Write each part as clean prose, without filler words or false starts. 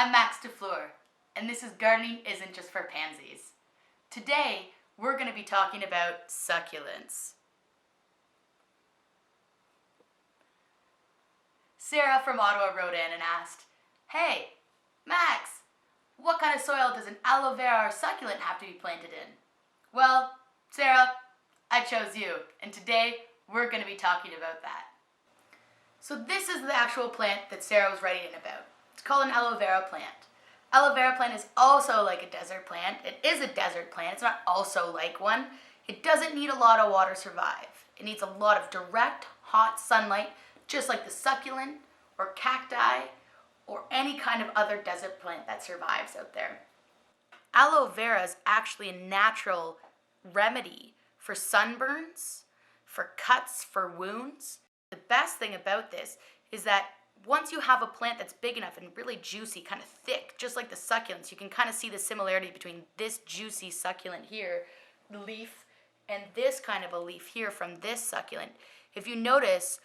I'm Max DeFleur, and this is Gardening Isn't Just for Pansies. Today, we're going to be talking about succulents. Sarah from Ottawa wrote in and asked, "Hey, Max, what kind of soil does an aloe vera or succulent have to be planted in?" Well, Sarah, I chose you, and today we're going to be talking about that. So this is the actual plant that Sarah was writing in about. It's called an aloe vera plant. Aloe vera plant is also like a desert plant. It is a desert plant. It's not also like one. It doesn't need a lot of water to survive. It needs a lot of direct, hot sunlight, just like the succulent or cacti or any kind of other desert plant that survives out there. Aloe vera is actually a natural remedy for sunburns, for cuts, for wounds. The best thing about this is that once you have a plant that's big enough and really juicy, kind of thick, just like the succulents, you can kind of see the similarity between this juicy succulent here, the leaf, and this kind of a leaf here from this succulent. If you notice,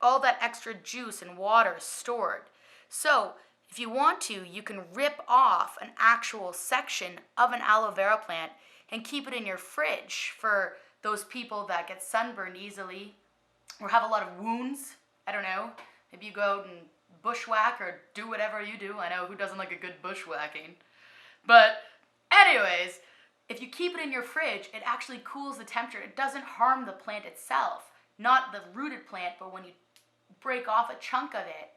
all that extra juice and water is stored. So if you want to, you can rip off an actual section of an aloe vera plant and keep it in your fridge for those people that get sunburned easily or have a lot of wounds. I don't know. Maybe you go out and bushwhack or do whatever you do. I know, who doesn't like a good bushwhacking? But anyways, if you keep it in your fridge, it actually cools the temperature. It doesn't harm the plant itself. Not the rooted plant, but when you break off a chunk of it,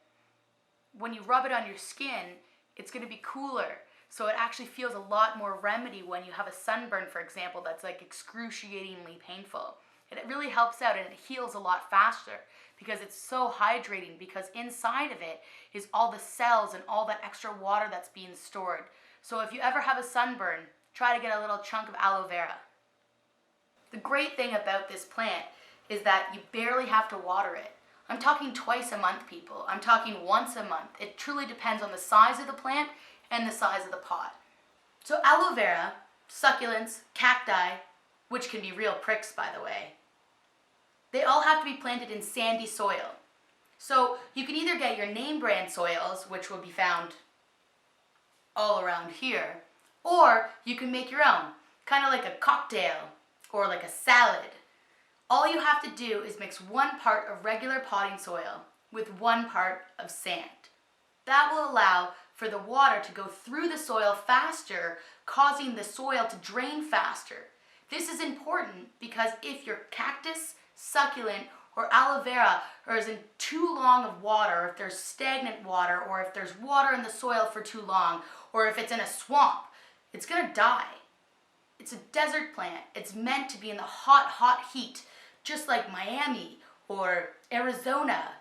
when you rub it on your skin, it's going to be cooler. So it actually feels a lot more remedy when you have a sunburn, for example, that's like excruciatingly painful. It really helps out and it heals a lot faster because it's so hydrating, because inside of it is all the cells and all that extra water that's being stored. So if you ever have a sunburn, try to get a little chunk of aloe vera. The great thing about this plant is that you barely have to water it. I'm talking twice a month, people. I'm talking once a month. It truly depends on the size of the plant and the size of the pot. So aloe vera, succulents, cacti, which can be real pricks, by the way, they all have to be planted in sandy soil. So you can either get your name brand soils, which will be found all around here, or you can make your own, kind of like a cocktail or like a salad. All you have to do is mix 1 part of regular potting soil with 1 part of sand. That will allow for the water to go through the soil faster, causing the soil to drain faster. This is important because if your cactus, succulent, or aloe vera is in too long of water, or if there's stagnant water, or if there's water in the soil for too long, or if it's in a swamp, it's gonna die. It's a desert plant. It's meant to be in the hot, hot heat, just like Miami or Arizona,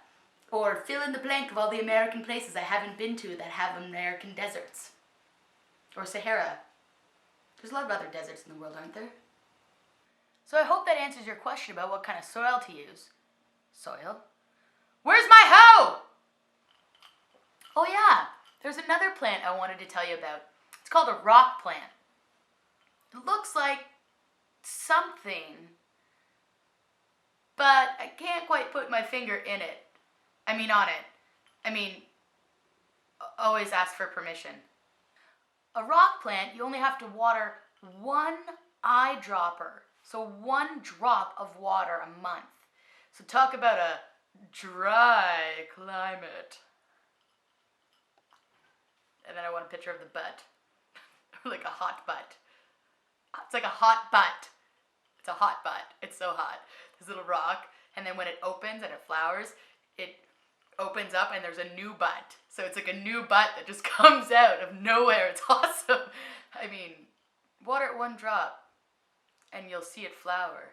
or fill in the blank of all the American places I haven't been to that have American deserts. Or Sahara. There's a lot of other deserts in the world, aren't there? So I hope that answers your question about what kind of soil to use. Soil? Where's my hoe? Oh yeah, there's another plant I wanted to tell you about. It's called a rock plant. It looks like something, but I can't quite put my finger on it. Always ask for permission. A rock plant, you only have to water 1 eyedropper. So 1 drop of water a month. So talk about a dry climate. And then I want a picture of the butt. Or like a hot butt. It's like a hot butt. It's a hot butt. It's so hot. This little rock. And then when it opens and it flowers, it opens up and there's a new butt. So it's like a new butt that just comes out of nowhere. It's awesome. Water it 1 drop and you'll see it flower.